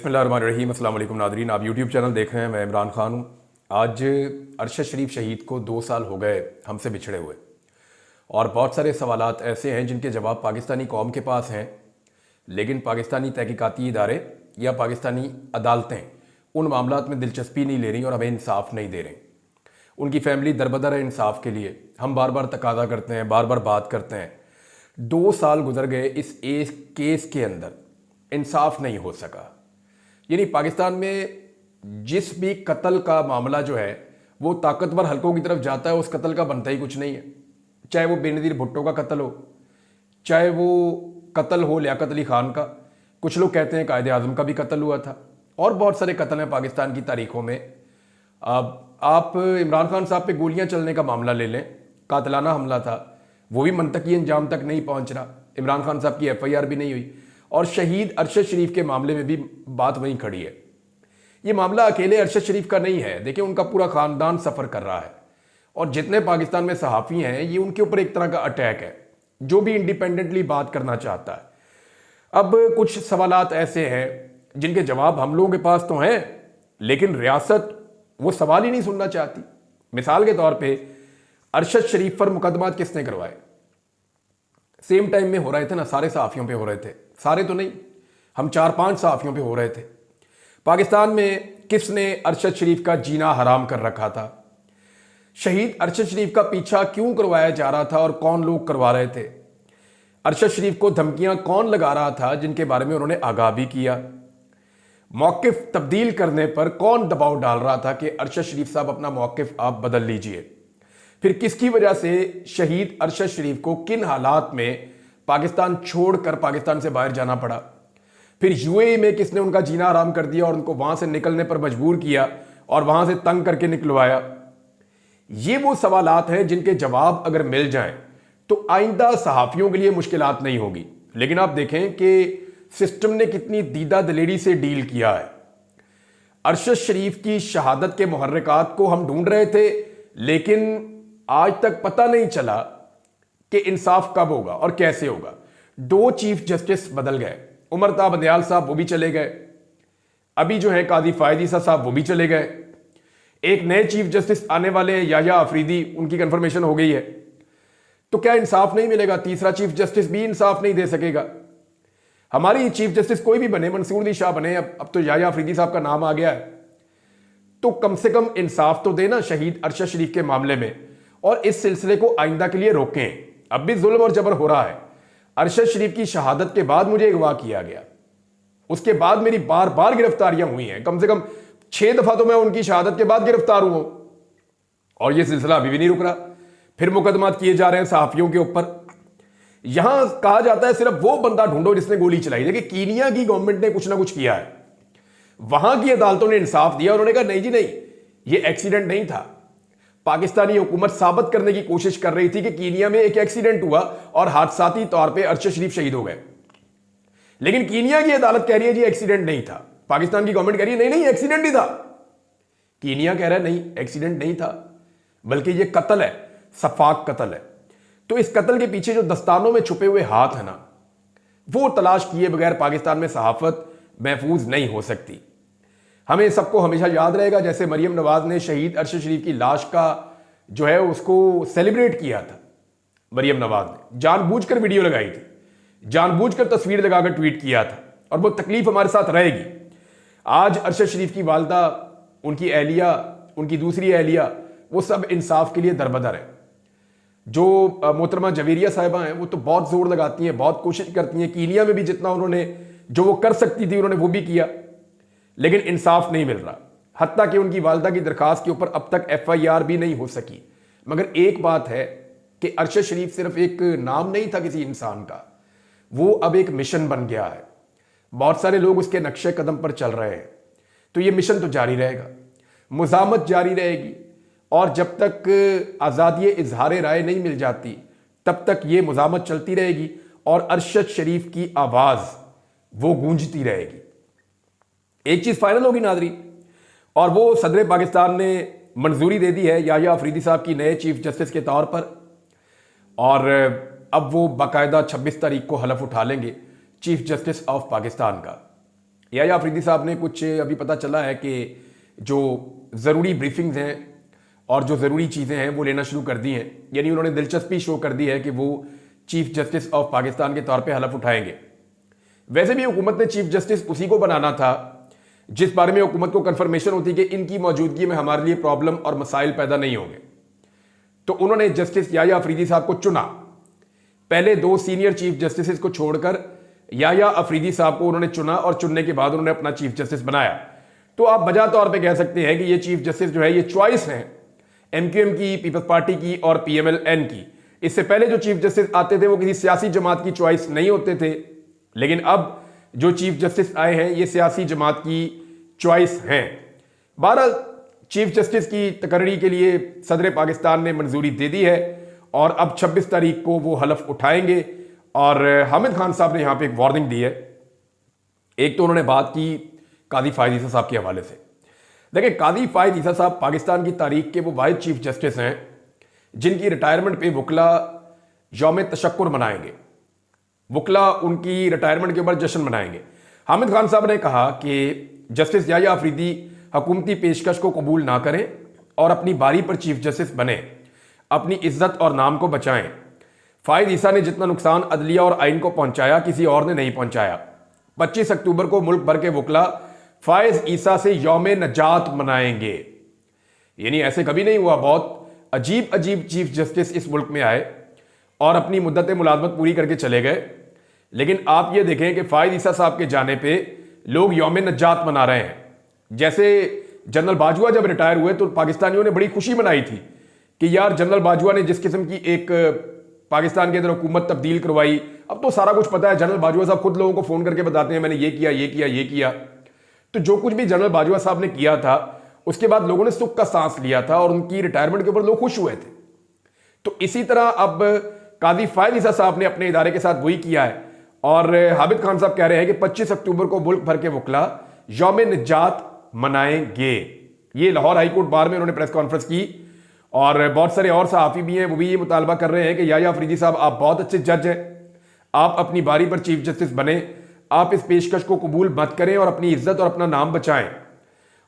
बिस्मिल्लाहिर्रहमानिर्रहीम। अस्सलाम वालेकुम नादरीन, आप यूट्यूब चैनल देख रहे हैं। मैं इमरान खान हूँ। आज अरशद शरीफ शहीद को 2 साल हो गए हमसे बिछड़े हुए, और बहुत सारे सवालात ऐसे हैं जिनके जवाब पाकिस्तानी कौम के पास हैं, लेकिन पाकिस्तानी तहकीकाती इदारे या पाकिस्तानी अदालतें उन मामलात में दिलचस्पी नहीं ले रही और हमें इंसाफ नहीं दे रही। उनकी फैमिली दरबदर है इंसाफ के लिए। हम बार बार तकादा करते हैं, बार बार बात करते हैं। 2 साल गुजर गए, इस एक केस के अंदर इंसाफ नहीं हो सका। यानी पाकिस्तान में जिस भी कत्ल का मामला जो है वो ताकतवर हलकों की तरफ जाता है, उस कत्ल का बनता ही कुछ नहीं है। चाहे वो बेनज़ीर भुट्टो का कत्ल हो, चाहे वो कत्ल हो लियाकत अली खान का, कुछ लोग कहते हैं कायदे आज़म का भी कत्ल हुआ था, और बहुत सारे कत्ल हैं पाकिस्तान की तारीखों में। अब आप इमरान खान साहब पे गोलियां चलने का मामला ले लें, कातलाना हमला था, वो भी मंतकी अंजाम तक नहीं पहुंच रहा। इमरान खान साहब की FIR भी नहीं हुई, और शहीद अरशद शरीफ के मामले में भी बात वहीं खड़ी है। ये मामला अकेले अरशद शरीफ का नहीं है, देखिए उनका पूरा खानदान सफ़र कर रहा है, और जितने पाकिस्तान में सहाफ़ी हैं ये उनके ऊपर एक तरह का अटैक है, जो भी इंडिपेंडेंटली बात करना चाहता है। अब कुछ सवालात ऐसे हैं जिनके जवाब हम लोगों के पास तो हैं, लेकिन रियासत वो सवाल ही नहीं सुनना चाहती। मिसाल के तौर पे अरशद शरीफ पर मुकदमात किसने करवाए? सेम टाइम में हो रहे थे ना, सारे सहाफ़ियों पे हो रहे थे, सारे तो नहीं, हम 4-5 सहाफ़ियों पे हो रहे थे। पाकिस्तान में किसने अरशद शरीफ का जीना हराम कर रखा था? शहीद अरशद शरीफ का पीछा क्यों करवाया जा रहा था और कौन लोग करवा रहे थे? अरशद शरीफ को धमकियां कौन लगा रहा था, जिनके बारे में उन्होंने आगाह भी किया? मौक़िफ़ तब्दील करने पर कौन दबाव डाल रहा था कि अरशद शरीफ साहब अपना मौक़िफ़ आप बदल लीजिए? फिर किसकी वजह से शहीद अरशद शरीफ को किन हालात में पाकिस्तान छोड़कर पाकिस्तान से बाहर जाना पड़ा? फिर UAE में किसने उनका जीना हराम कर दिया और उनको वहां से निकलने पर मजबूर किया और वहां से तंग करके निकलवाया? ये वो सवालात हैं जिनके जवाब अगर मिल जाएं तो आइंदा सहाफ़ियों के लिए मुश्किलात नहीं होगी। लेकिन आप देखें कि सिस्टम ने कितनी दीदा दलेरी से डील किया है। अरशद शरीफ की शहादत के मुहर्रिकात को हम ढूंढ रहे थे, लेकिन आज तक पता नहीं चला कि इंसाफ कब होगा और कैसे होगा। 2 चीफ जस्टिस बदल गए, उमर ता बंदयाल साहब वो भी चले गए, अभी जो है काजी फायद ईसा साहब वो भी चले गए। एक नए चीफ जस्टिस आने वाले हैं, याह्या अफरीदी, उनकी कंफर्मेशन हो गई है। तो क्या इंसाफ नहीं मिलेगा? तीसरा चीफ जस्टिस भी इंसाफ नहीं दे सकेगा? हमारी चीफ जस्टिस कोई भी बने, मंसूर दी शाह बने, अब तो याह्या अफरीदी साहब का नाम आ गया है, तो कम से कम इंसाफ तो देना शहीद अरशद शरीफ के मामले में, और इस सिलसिले को आइंदा के लिए रोकें। अब भी जुल्म और जबर हो रहा है। अरशद शरीफ की शहादत के बाद मुझे अगवा किया गया, उसके बाद मेरी बार बार गिरफ्तारियां हुई हैं, कम से कम 6 दफा तो मैं उनकी शहादत के बाद गिरफ्तार हुआ, और यह सिलसिला अभी भी नहीं रुक रहा। फिर मुकदमात किए जा रहे हैं सहाफियों के ऊपर। यहां कहा जाता है सिर्फ वो बंदा ढूंढो जिसने गोली चलाई। देखिए कीनिया की गवर्नमेंट ने कुछ ना कुछ किया है, वहां की अदालतों ने इंसाफ दिया, उन्होंने कहा नहीं जी नहीं, ये एक्सीडेंट नहीं था। पाकिस्तानी हुकूमत साबित करने की कोशिश कर रही थी कि कीनिया में एक एक्सीडेंट हुआ और हादसाती तौर पे अरशद शरीफ शहीद हो गए, लेकिन कीनिया की अदालत कह रही है जी एक्सीडेंट नहीं था। पाकिस्तान की गवर्नमेंट कह रही है नहीं नहीं एक्सीडेंट ही था। कीनिया कह रहा है नहीं एक्सीडेंट नहीं था, बल्कि ये कत्ल है, सफाक कत्ल है। तो इस कत्ल के पीछे जो दस्तानों में छुपे हुए हाथ है ना, वो तलाश किए बगैर पाकिस्तान में सहाफत महफूज नहीं हो सकती। हमें सबको हमेशा याद रहेगा जैसे मरियम नवाज ने शहीद अरशद शरीफ की लाश का जो है उसको सेलिब्रेट किया था। मरियम नवाज ने जानबूझकर वीडियो लगाई थी, जानबूझकर तस्वीर लगाकर ट्वीट किया था, और वो तकलीफ हमारे साथ रहेगी। आज अरशद शरीफ की वालदा, उनकी अहलिया, उनकी दूसरी अहलिया, वो सब इंसाफ के लिए दरबदर है। जो मोहतरमा जवेरिया साहिबा हैं वो तो बहुत जोर लगाती हैं, बहुत कोशिश करती हैं। कीनिया में भी जितना उन्होंने जो वो कर सकती थी उन्होंने वो भी किया, लेकिन इंसाफ नहीं मिल रहा। हत्ता कि उनकी वालदा की दरखास्त के ऊपर अब तक FIR भी नहीं हो सकी। मगर एक बात है कि अरशद शरीफ सिर्फ एक नाम नहीं था किसी इंसान का, वो अब एक मिशन बन गया है। बहुत सारे लोग उसके नक्शे कदम पर चल रहे हैं, तो ये मिशन तो जारी रहेगा, मुज़ामत जारी रहेगी, और जब तक आज़ादी इजहार राय नहीं मिल जाती तब तक ये मुज़ामत चलती रहेगी, और अरशद शरीफ की आवाज़ वो गूंजती रहेगी। एक चीज़ फाइनल होगी नादरीन, और वो सदर पाकिस्तान ने मंजूरी दे दी है याह्या अफरीदी साहब की नए चीफ जस्टिस के तौर पर, और अब वो बाकायदा 26 तारीख को हलफ उठा लेंगे चीफ जस्टिस ऑफ पाकिस्तान का। याह्या अफरीदी साहब ने कुछ अभी पता चला है कि जो ज़रूरी ब्रीफिंग्स हैं और जो ज़रूरी चीज़ें हैं वो लेना शुरू कर दी हैं, यानी उन्होंने दिलचस्पी शो कर दी है कि वो चीफ जस्टिस ऑफ पाकिस्तान के तौर पे हलफ उठाएंगे। वैसे भी हुकूमत ने चीफ जस्टिस उसी को बनाना था जिस बारे में हुकूमत को कंफर्मेशन होती कि इनकी मौजूदगी में हमारे लिए प्रॉब्लम और मसाइल पैदा नहीं होंगे। तो उन्होंने जस्टिस याह्या अफरीदी साहब को चुना। पहले 2 सीनियर चीफ जस्टिस को छोड़कर याह्या अफरीदी साहब को उन्होंने चुना और चुनने के बाद उन्होंने अपना चीफ जस्टिस बनाया। तो आप बजा तौर पे कह सकते हैं कि ये चीफ जस्टिस जो है ये चॉइस है MQM की, पीपल्स पार्टी की और PMLN की। इससे पहले जो चीफ जस्टिस आते थे वो किसी सियासी जमात की चॉइस नहीं होते थे, लेकिन अब जो चीफ जस्टिस आए हैं ये सियासी जमात की चॉइस हैं। बहरहाल चीफ जस्टिस की तकर्री के लिए सदर पाकिस्तान ने मंजूरी दे दी है और अब 26 तारीख को वो हलफ उठाएंगे। और हामिद खान साहब ने यहां पे एक वार्निंग दी है। एक तो उन्होंने बात की कादी फायद ईसा साहब के हवाले से। देखिए, कादी फायद ईसा साहब पाकिस्तान की तारीख के वो वाहिद चीफ जस्टिस हैं जिनकी रिटायरमेंट पे वकला यौम तशक्कुर मनाएंगे। वकला उनकी रिटायरमेंट के ऊपर जश्न मनाएंगे। हामिद खान साहब ने कहा कि जस्टिस याह्या अफरीदी हुकूमती पेशकश को कबूल ना करें और अपनी बारी पर चीफ जस्टिस बने, अपनी इज्जत और नाम को बचाएं। फायद ईसा ने जितना नुकसान अदलिया और आइन को पहुंचाया किसी और ने नहीं पहुंचाया। 25 अक्टूबर को मुल्क भर के वकला फायद ईसा से यौम नजात मनाएंगे। यानी ऐसे कभी नहीं हुआ, बहुत अजीब अजीब चीफ जस्टिस इस मुल्क में आए और अपनी मुद्दत मुलाजमत पूरी करके चले गए। लेकिन आप ये देखें कि फायद ईसा साहब के जाने पे लोग यौम नजात मना रहे हैं। जैसे जनरल बाजवा जब रिटायर हुए तो पाकिस्तानियों ने बड़ी खुशी मनाई थी कि यार जनरल बाजवा ने जिस किस्म की एक पाकिस्तान के अंदर हुकूमत तब्दील करवाई, अब तो सारा कुछ पता है। जनरल बाजवा साहब खुद लोगों को फोन करके बताते हैं मैंने ये किया ये किया ये किया। तो जो कुछ भी जनरल बाजवा साहब ने किया था उसके बाद लोगों ने सुख का सांस लिया था और उनकी रिटायरमेंट के ऊपर लोग खुश हुए थे। तो इसी तरह अब कादी फायद ईसा साहब ने अपने इदारे के साथ वही किया है और हामिद खान साहब कह रहे हैं कि 25 अक्टूबर को मुल्क भर के वकला यौम निजात मनाएंगे। ये लाहौर हाईकोर्ट बार में उन्होंने प्रेस कॉन्फ्रेंस की और बहुत सारे और सहाफ़ी भी हैं, वो भी ये मुतालबा कर रहे हैं कि याह्या अफरीदी साहब आप बहुत अच्छे जज हैं, आप अपनी बारी पर चीफ जस्टिस बने, आप इस पेशकश को कबूल मत करें और अपनी इज्जत और अपना नाम बचाएं।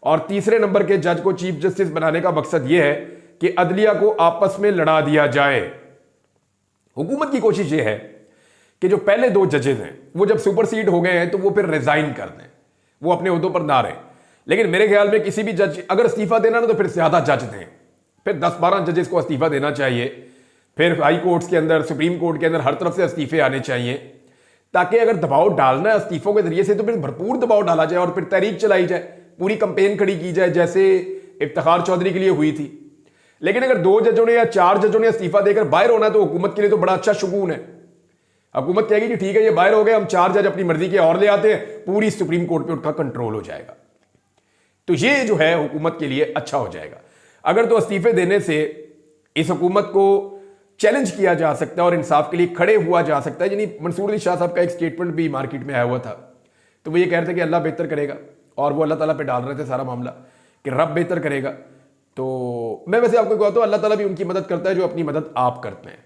और तीसरे नंबर के जज को चीफ जस्टिस बनाने का मकसद यह है कि अदलिया को आपस में लड़ा दिया जाए। हुकूमत की कोशिश यह है कि जो पहले 2 जजेस हैं वो जब सुपरसीड हो गए हैं तो वो फिर रिजाइन कर दें, वो अपने ओहदों पर ना रहें। लेकिन मेरे ख्याल में किसी भी जज अगर इस्तीफा देना ना तो फिर ज्यादा जज दें, फिर 10-12 जजेस को इस्तीफा देना चाहिए। फिर हाई कोर्ट्स के अंदर, सुप्रीम कोर्ट के अंदर हर तरफ से इस्तीफे आने चाहिए ताकि अगर दबाव डालना है इस्तीफों के जरिए से तो फिर भरपूर दबाव डाला जाए और फिर तहरीक चलाई जाए, पूरी कंपेन खड़ी की जाए जैसे इफ्तिखार चौधरी के लिए हुई थी। लेकिन अगर 2 जजों ने या 4 जजों ने इस्तीफा देकर बाहर होना तो हुकूमत के लिए तो बड़ा अच्छा शुगून है। हुकूमत कहेगी कि ठीक है ये बाहर हो गए, हम 4 जज अपनी मर्जी के और ले आते हैं, पूरी सुप्रीम कोर्ट पे उनका कंट्रोल हो जाएगा। तो ये जो है हुकूमत के लिए अच्छा हो जाएगा। अगर तो इस्तीफे देने से इस हुकूमत को चैलेंज किया जा सकता है और इंसाफ के लिए खड़े हुआ जा सकता है। यानी मंसूर अली शाह साहब का एक स्टेटमेंट भी मार्केट में आया हुआ था, तो वो ये कह रहे थे कि अल्लाह बेहतर करेगा और वो अल्लाह ताला पे डाल रहे थे सारा मामला कि रब बेहतर करेगा। तो मैं वैसे आपको कहता हूं अल्लाह ताला भी उनकी मदद करता है जो अपनी मदद आप करते हैं।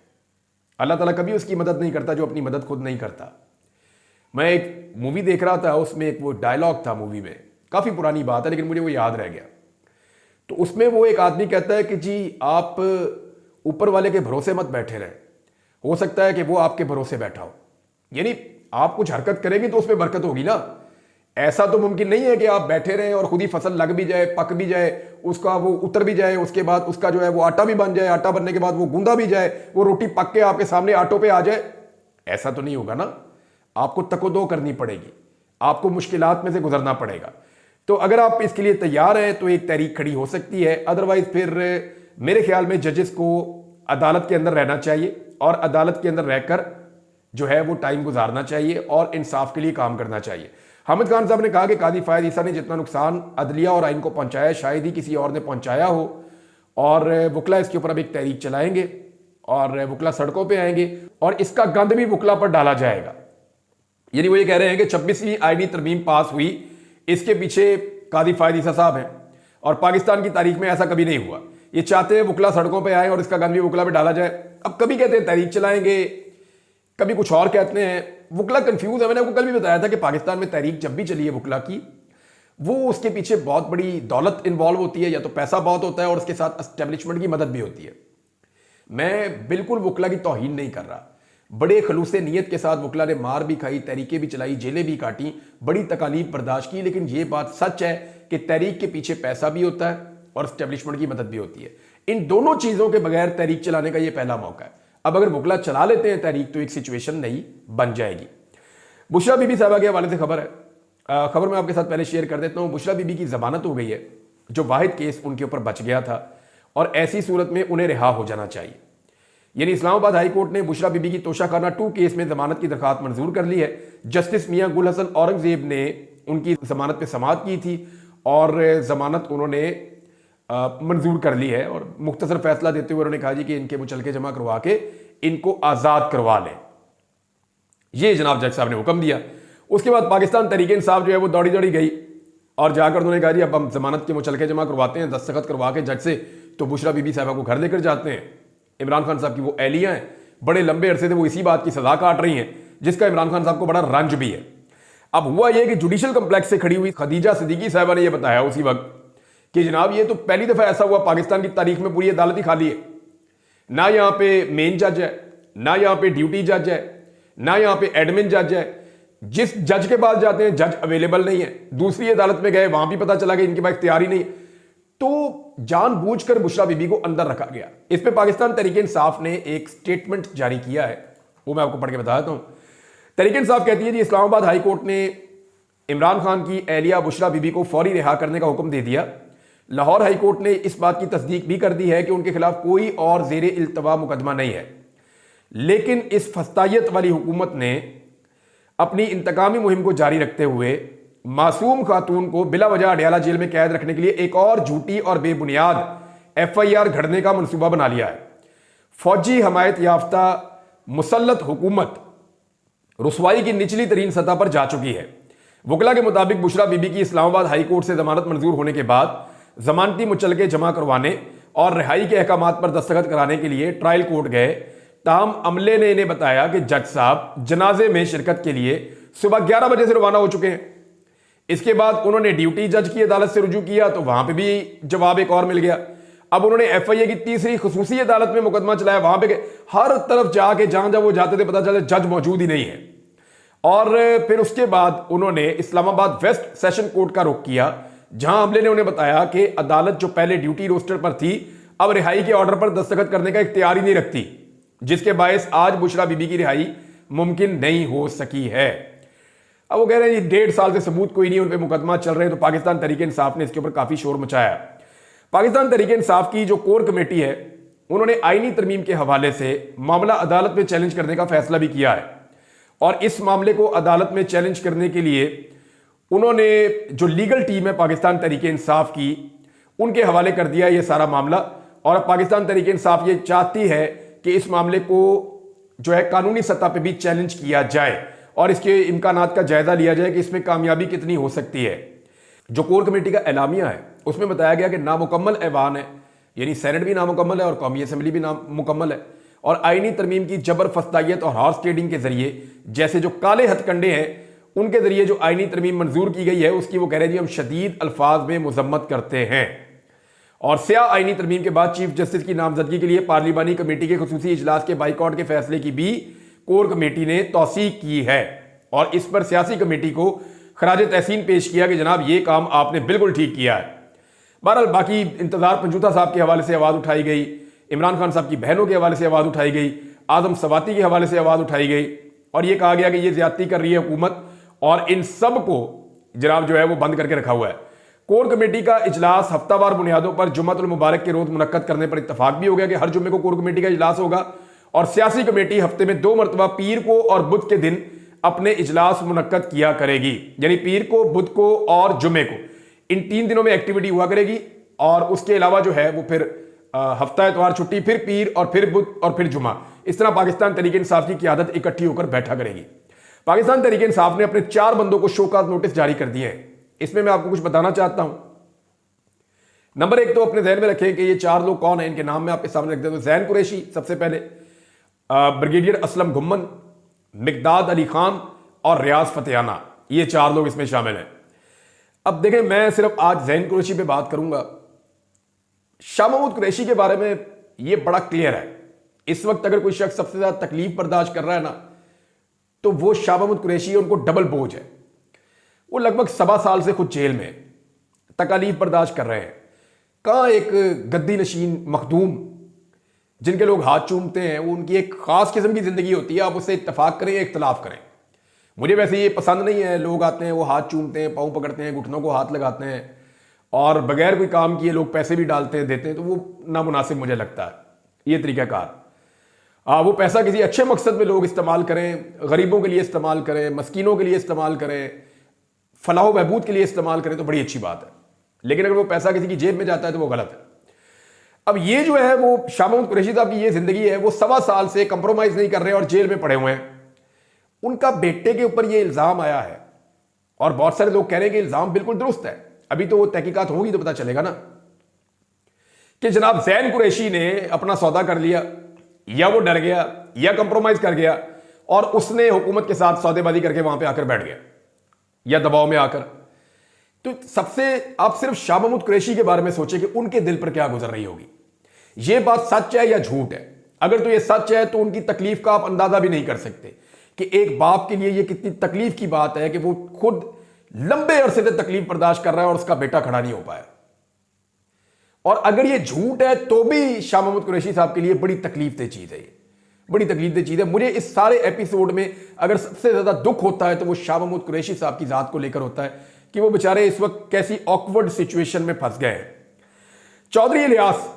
अल्लाह ताला कभी उसकी मदद नहीं करता जो अपनी मदद खुद नहीं करता। मैं एक मूवी देख रहा था, उसमें एक वो डायलॉग था मूवी में, काफ़ी पुरानी बात है लेकिन मुझे वो याद रह गया। तो उसमें वो एक आदमी कहता है कि जी आप ऊपर वाले के भरोसे मत बैठे रहें, हो सकता है कि वो आपके भरोसे बैठा हो। यानी आप कुछ हरकत करेंगे तो उसमें बरकत होगी ना। ऐसा तो मुमकिन नहीं है कि आप बैठे रहें और खुद ही फसल लग भी जाए, पक भी जाए, उसका वो उतर भी जाए, उसके बाद उसका जो है वो आटा भी बन जाए, आटा बनने के बाद वो गूंदा भी जाए, वो रोटी पक के आपके सामने आटों पे आ जाए। ऐसा तो नहीं होगा ना। आपको तकोदो करनी पड़ेगी, आपको मुश्किलात में से गुजरना पड़ेगा। तो अगर आप इसके लिए तैयार हैं तो एक तहरीक खड़ी हो सकती है। अदरवाइज फिर मेरे ख्याल में जजेस को अदालत के अंदर रहना चाहिए और अदालत के अंदर रहकर जो है वो टाइम गुजारना चाहिए और इंसाफ के लिए काम करना चाहिए। हामिद खान साहब ने कहा कि कादी फायद ईसा ने जितना नुकसान अदलिया और आइन को पहुंचाया शायद ही किसी और ने पहुंचाया हो और वकला इसके ऊपर अब एक तहरीक चलाएंगे और वकला सड़कों पे आएंगे और इसका गंद भी वकला पर डाला जाएगा। यानी वो ये कह रहे हैं कि 26वीं आईनी तरमीम पास हुई, इसके पीछे कादी फायद ईसा साहब हैं और पाकिस्तान की तारीख में ऐसा कभी नहीं हुआ। ये चाहते हैं वकला सड़कों पे आए और इसका गंद भी वकला पे डाला जाए। अब कभी कहते हैं तहरीक चलाएंगे, कभी कुछ और कहते हैं। वकला कंफ्यूज है। मैंने आपको कल भी बताया था कि पाकिस्तान में तहरीक जब भी चली है वकला की, वो उसके पीछे बहुत बड़ी दौलत इन्वॉल्व होती है, या तो पैसा बहुत होता है और उसके साथ एस्टेब्लिशमेंट की मदद भी होती है। मैं बिल्कुल वकला की तौहीन नहीं कर रहा, बड़े खलूसे नीयत के साथ वकला ने मार भी खाई, तहरीकें भी चलाई, जेलें भी काटी, बड़ी तकालीफ बर्दाश्त की, लेकिन यह बात सच है कि तहरीक के पीछे पैसा भी होता है और एस्टेब्लिशमेंट की मदद भी होती है। इन दोनों चीजों के बगैर तहरीक चलाने का यह पहला मौका है। अब अगर वकला चला लेते हैं तहरीक तो एक सिचुएशन नई बन जाएगी। बुशरा बीबी साहबा के हवाले से खबर है, खबर मैं आपके साथ पहले शेयर कर देता हूं। बुशरा बीबी की जमानत हो गई है, जो वाहिद केस उनके ऊपर बच गया था, और ऐसी सूरत में उन्हें रिहा हो जाना चाहिए। यानी इस्लामाबाद हाई कोर्ट ने बुशरा बीबी की तोशाखाना 2 केस में जमानत की दरखास्त मंजूर कर ली है। जस्टिस मियां गुल हसन औरंगजेब ने उनकी जमानत पे समाअत की थी और जमानत उन्होंने मंजूर कर ली है, और मुख्तसर फैसला देते हुए उन्होंने कहा जी कि इनके मुचलके जमा करवा के इनको आजाद करवा लें। ये जनाब जज साहब ने हुक्म दिया। उसके बाद पाकिस्तान तहरीक इंसाफ जो है वो दौड़ी दौड़ी गई और जाकर उन्होंने कहा जी अब हम जमानत के मुचलके जमा करवाते हैं, दस्तखत करवा के जज से, तो बुशरा बीबी साहबा को घर लेकर जाते हैं। इमरान खान साहब की वो एहलियां हैं, बड़े लंबे अरसे से वो इसी बात की सजा काट रही हैं, जिसका इमरान खान साहब को बड़ा रंज भी है। अब हुआ यह कि जुडिशल कम्प्लेक्स से खड़ी हुई खदीजा सिद्दीकी साहबा ने यह बताया उसी वक्त कि जनाब ये तो पहली दफा ऐसा हुआ पाकिस्तान की तारीख में, पूरी अदालत ही खाली है, ना यहां पे मेन जज है, ना यहां पे ड्यूटी जज है, ना यहां पे एडमिन जज है। जिस जज के पास जाते हैं जज अवेलेबल नहीं है, दूसरी अदालत में गए वहां भी पता चला कि इनके पास इख्तियार ही नहीं, तो जानबूझकर बुशरा बीबी को अंदर रखा गया। इस पे पाकिस्तान तहरीक इंसाफ ने एक स्टेटमेंट जारी किया है, वो मैं आपको पढ़ के बता देता हूं। तहरीक इंसाफ कहती है जी इस्लामाबाद हाई कोर्ट ने इमरान खान की एहलिया बुशरा बीबी को फौरी रिहा करने का हुक्म दे दिया। लाहौर हाई कोर्ट ने इस बात की तस्दीक भी कर दी है कि उनके खिलाफ कोई और जेर इल्तवा मुकदमा नहीं है, लेकिन इस फस्तायत वाली हुकूमत ने अपनी इंतकामी मुहिम को जारी रखते हुए मासूम खातून को बिला वजह अडयाला जेल में कैद रखने के लिए एक और झूठी और बेबुनियाद FIR घड़ने का मंसूबा बना लिया है। फौजी हमायत याफ्ता मुसल्लत हुकूमत रुसवाई की निचली तरीन सतह पर जा चुकी है। वकला के मुताबिक बुशरा बीबी की इस्लामाबाद हाई कोर्ट से जमानत मंजूर होने के बाद जमानती मुचलके जमा करवाने और रिहाई के अहकामात पर दस्तखत कराने के लिए ट्रायल कोर्ट गए। ताहम अमले ने इन्हें बताया कि जज साहब जनाजे में शिरकत के लिए सुबह 11 बजे से रवाना हो चुके हैं। इसके बाद उन्होंने ड्यूटी जज की अदालत से रुजू किया तो वहां पे भी जवाब एक और मिल गया। अब उन्होंने FIA की तीसरी खुसूसी अदालत में मुकदमा चलाया, वहां पे गए, हर तरफ जाके जहां जहां वो जाते थे पता चला जज मौजूद ही नहीं है। और फिर उसके बाद उन्होंने इस्लामाबाद वेस्ट सेशन कोर्ट का रुख किया, जहां अमले ने उन्हें बताया कि अदालत जो पहले ड्यूटी रोस्टर पर थी अब रिहाई के ऑर्डर पर दस्तखत करने का इख्तियार ही नहीं रखती, जिसके बायस आज बुशरा बीबी की रिहाई मुमकिन नहीं हो सकी है। अब वो कह रहे हैं 1.5 साल से सबूत कोई नहीं, उन पर मुकदमा चल रहे हैं, तो पाकिस्तान तहरीक इंसाफ ने इसके ऊपर काफी शोर मचाया। पाकिस्तान तहरीक इंसाफ की जो कोर कमेटी है उन्होंने आईनी तरमीम के हवाले से मामला अदालत में चैलेंज करने का फैसला भी किया है, और इस मामले को अदालत में चैलेंज करने के लिए उन्होंने जो लीगल टीम है पाकिस्तान तहरीक इंसाफ की उनके हवाले कर दिया ये सारा मामला। और पाकिस्तान तहरीक इंसाफ ये चाहती है कि इस मामले को जो है कानूनी सतह पे भी चैलेंज किया जाए और इसके इम्कानात का जायजा लिया जाए कि इसमें कामयाबी कितनी हो सकती है। जो कोर कमेटी का एलामिया है उसमें बताया गया कि नामुकम्मल ऐवान है, यानी सेनेट भी नामुकम्मल है और कौमी असम्बली भी नामुकम्मल है, और आईनी तरमीम की जबर फस्तायत और हॉर्स ट्रेडिंग के जरिए जैसे जो काले हथकंडे हैं उनके जरिए जो आईनी तरमीम मंजूर की गई है उसकी वो कह रहे हैं जी हम शदीद अल्फाज में मुजम्मत करते हैं। और स्याह आईनी तरमीम के बाद चीफ जस्टिस की नामजदगी के लिए पार्लिमानी कमेटी के खुसूसी इजलास के बाइकआउट के फैसले की भी कोर कमेटी ने तौसीक की है, और इस पर सियासी कमेटी को खराज तहसीन पेश किया कि जनाब ये काम आपने बिल्कुल ठीक किया है। बहरहाल बाकी इंतजार पंजूता साहब के हवाले से आवाज़ उठाई गई, इमरान खान साहब की बहनों के हवाले से आवाज़ उठाई गई, आजम सवाती के हवाले से आवाज़ उठाई गई, और यह कहा गया कि यह ज्यादती कर रही है हुकूमत, और इन सब को जनाब जो है वो बंद करके रखा हुआ है। कोर कमेटी का इजलास हफ्तावार बुनियादों पर जुम्मतुल मुबारक के रोज मुनक्कद करने पर इत्तफाक भी हो गया कि हर जुम्मे को कोर कमेटी का इजलास होगा, और सियासी कमेटी हफ्ते में 2 मरतबा पीर को और बुध के दिन अपने इजलास मुनक्कद किया करेगी, यानी पीर को, बुध को और जुम्मे को, इन 3 दिनों में एक्टिविटी हुआ करेगी। और उसके अलावा जो है वो फिर हफ्ता एतवार छुट्टी, फिर पीर और फिर बुध और फिर जुमा, इस तरह पाकिस्तान तहरीक इंसाफ की क़यादत इकट्ठी होकर बैठा करेगी। पाकिस्तान तहरीक इंसाफ ने अपने 4 बंदों को शोकाज नोटिस जारी कर दिए हैं। इसमें मैं आपको कुछ बताना चाहता हूं। नंबर 1 तो अपने ज़हन में रखें कि ये 4 लोग कौन हैं, इनके नाम मैं आपके सामने रख देता हूं। जैन कुरैशी सबसे पहले, ब्रिगेडियर असलम घुम्मन, मिकदाद अली खान और रियाज फतेहाना, ये 4 लोग इसमें शामिल हैं। अब देखें, मैं सिर्फ आज ज़ैन कुरैशी पे बात करूंगा। शाह महमूद कुरैशी के बारे में ये बड़ा क्लियर है। इस वक्त अगर कोई शख्स सबसे ज्यादा तकलीफ बर्दाश्त कर रहा है ना, तो वो शाह महमूद कुरैशी है। उनको डबल बोझ है। वो लगभग 7 साल से खुद जेल में तकलीफ बर्दाश्त कर रहे हैं। कहां एक गद्दी नशीन मखदूम जिनके लोग हाथ चूमते हैं, वो उनकी एक खास किस्म की जिंदगी होती है। आप उससे इत्तफाक करें या इख्तलाफ करें, मुझे वैसे ये पसंद नहीं है। लोग आते हैं, वो हाथ चूमते हैं, पाँव पकड़ते हैं, घुटनों को हाथ लगाते हैं और बगैर कोई काम किए लोग पैसे भी डालते हैं, देते हैं, तो वो नामुनासिब मुझे लगता है ये तरीकाकार। वो पैसा किसी अच्छे मकसद में लोग इस्तेमाल करें, गरीबों के लिए इस्तेमाल करें, मस्कीनों के लिए इस्तेमाल करें, फलाह बहबूद के लिए इस्तेमाल करें, तो बड़ी अच्छी बात है। लेकिन अगर वो पैसा किसी की जेब में जाता है तो वो गलत है। अब ये जो है वो शाह महमूद कुरैशी साहब की ये जिंदगी है, वो 7 साल से कंप्रोमाइज नहीं कर रहे और जेल में पड़े हुए हैं। उनका बेटे के ऊपर ये इल्जाम आया है और बहुत सारे लोग कह रहे हैं कि इल्जाम बिल्कुल दुरुस्त है। अभी तो वो तहकीकात होगी तो पता चलेगा ना कि जनाब ज़ैन कुरैशी ने अपना सौदा कर लिया, या वो डर गया, या कंप्रोमाइज कर गया और उसने हुकूमत के साथ सौदेबाजी करके वहां पे आकर बैठ गया, या दबाव में आकर। तो सबसे आप सिर्फ शाह महमूद कुरैशी के बारे में सोचें कि उनके दिल पर क्या गुजर रही होगी। ये बात सच है या झूठ है? अगर तो ये सच है तो उनकी तकलीफ का आप अंदाजा भी नहीं कर सकते कि एक बाप के लिए ये कितनी तकलीफ की बात है कि वो खुद लंबे अरसे से तकलीफ बर्दाश्त कर रहा है और उसका बेटा खड़ा नहीं हो पाया। और अगर ये झूठ है तो भी शाह महमूद कुरैशी साहब के लिए बड़ी तकलीफ दे चीज है, बड़ी तकलीफ दे चीज है। मुझे इस सारे एपिसोड में अगर सबसे ज्यादा दुख होता है तो वो शाह महमूद कुरैशी साहब की जात को लेकर होता है कि वो बेचारे इस वक्त कैसी ऑकवर्ड सिचुएशन में फंस गए हैं। चौधरी इलियास,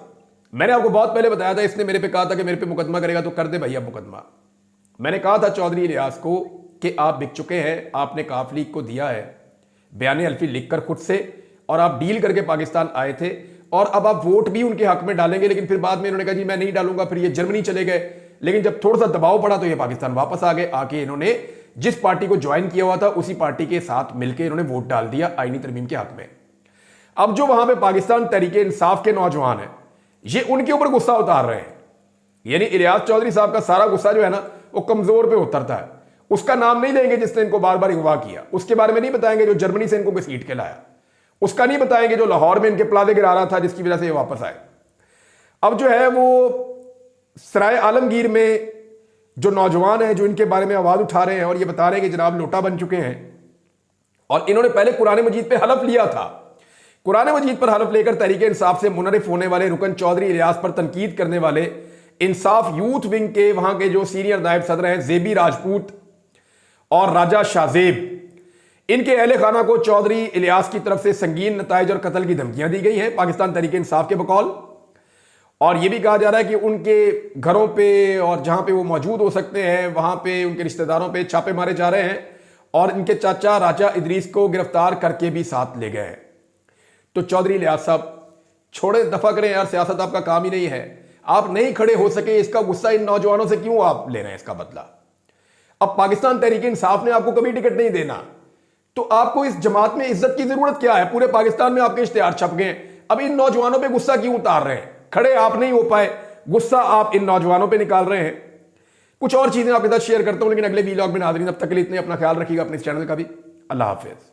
मैंने आपको बहुत पहले बताया था, इसने मेरे पे कहा था कि मेरे पे मुकदमा करेगा तो कर दे भैया मुकदमा। मैंने कहा था चौधरी इलियास को कि आप बिक चुके हैं, आपने काफ लीग को दिया है बयान अल्फी लिखकर खुद से, और आप डील करके पाकिस्तान आए थे और अब आप वोट भी उनके हक में डालेंगे। लेकिन फिर बाद में इन्होंने कहा जी मैं नहीं डालूंगा, फिर ये जर्मनी चले गए। लेकिन जब थोड़ा सा दबाव पड़ा तो ये पाकिस्तान वापस आ गए। आके इन्होंने जिस पार्टी को ज्वाइन किया हुआ था उसी पार्टी के साथ मिलकर इन्होंने वोट डाल दिया आईनी तरमीम के हक में। अब जो वहां पे पाकिस्तान तहरीके इंसाफ के नौजवान हैं, ये उनके ऊपर गुस्सा उतार रहे हैं। यानी इलियास चौधरी साहब का सारा गुस्सा जो है ना वो कमजोर पे उतरता है। उसका नाम नहीं लेंगे जिसने इनको बार बार अगवा किया, उसके बारे में नहीं बताएंगे जो जर्मनी से इनको घसीट के लाया, उसका नहीं बताएंगे जो लाहौर में इनके प्लाजे गिरा रहा था जिसकी वजह से ये वापस आए। अब जो है वो सराय आलमगीर में जो नौजवान हैं जो इनके बारे में आवाज उठा रहे हैं और ये बता रहे हैं कि जनाब लोटा बन चुके हैं, और इन्होंने पहले कुरान मजीद पे हलफ लिया था। कुरान मजीद पर हलफ लेकर तहरीके इंसाफ से मुनरिफ होने वाले रुकन चौधरी इलियास पर तनकीद करने वाले इंसाफ यूथ विंग के वहां के जो सीनियर नायब सदर हैं जेबी राजपूत और राजा शाहजेब, इनके अहले खाना को चौधरी इलियास की तरफ से संगीन नताइज और कत्ल की धमकियां दी गई हैं पाकिस्तान तहरीके इंसाफ के बकौल। और यह भी कहा जा रहा है कि उनके घरों पे और जहां पे वो मौजूद हो सकते हैं वहां पे उनके रिश्तेदारों पे छापे मारे जा रहे हैं और इनके चाचा राजा इदरीस को गिरफ्तार करके भी साथ ले गए हैं। तो चौधरी इलियास साहब छोड़े, दफा करें यार, सियासत आपका काम ही नहीं है। आप नहीं खड़े हो सके, इसका गुस्सा इन नौजवानों से क्यों आप ले रहे हैं इसका बदला? अब पाकिस्तान तहरीके इंसाफ ने आपको कभी टिकट नहीं देना तो आपको इस जमात में इज्जत की जरूरत क्या है? पूरे पाकिस्तान में आपके इश्तिहार छप गए। अब इन नौजवानों पे गुस्सा क्यों उतार रहे हैं? खड़े आप नहीं हो पाए, गुस्सा आप इन नौजवानों पे निकाल रहे हैं। कुछ और चीजें आपके साथ शेयर करता हूं लेकिन अगले वीलॉग में। नाज़रीन, तब तक के लिए इतने अपना ख्याल रखिएगा, अपने इस चैनल का भी। अल्लाह हाफिज।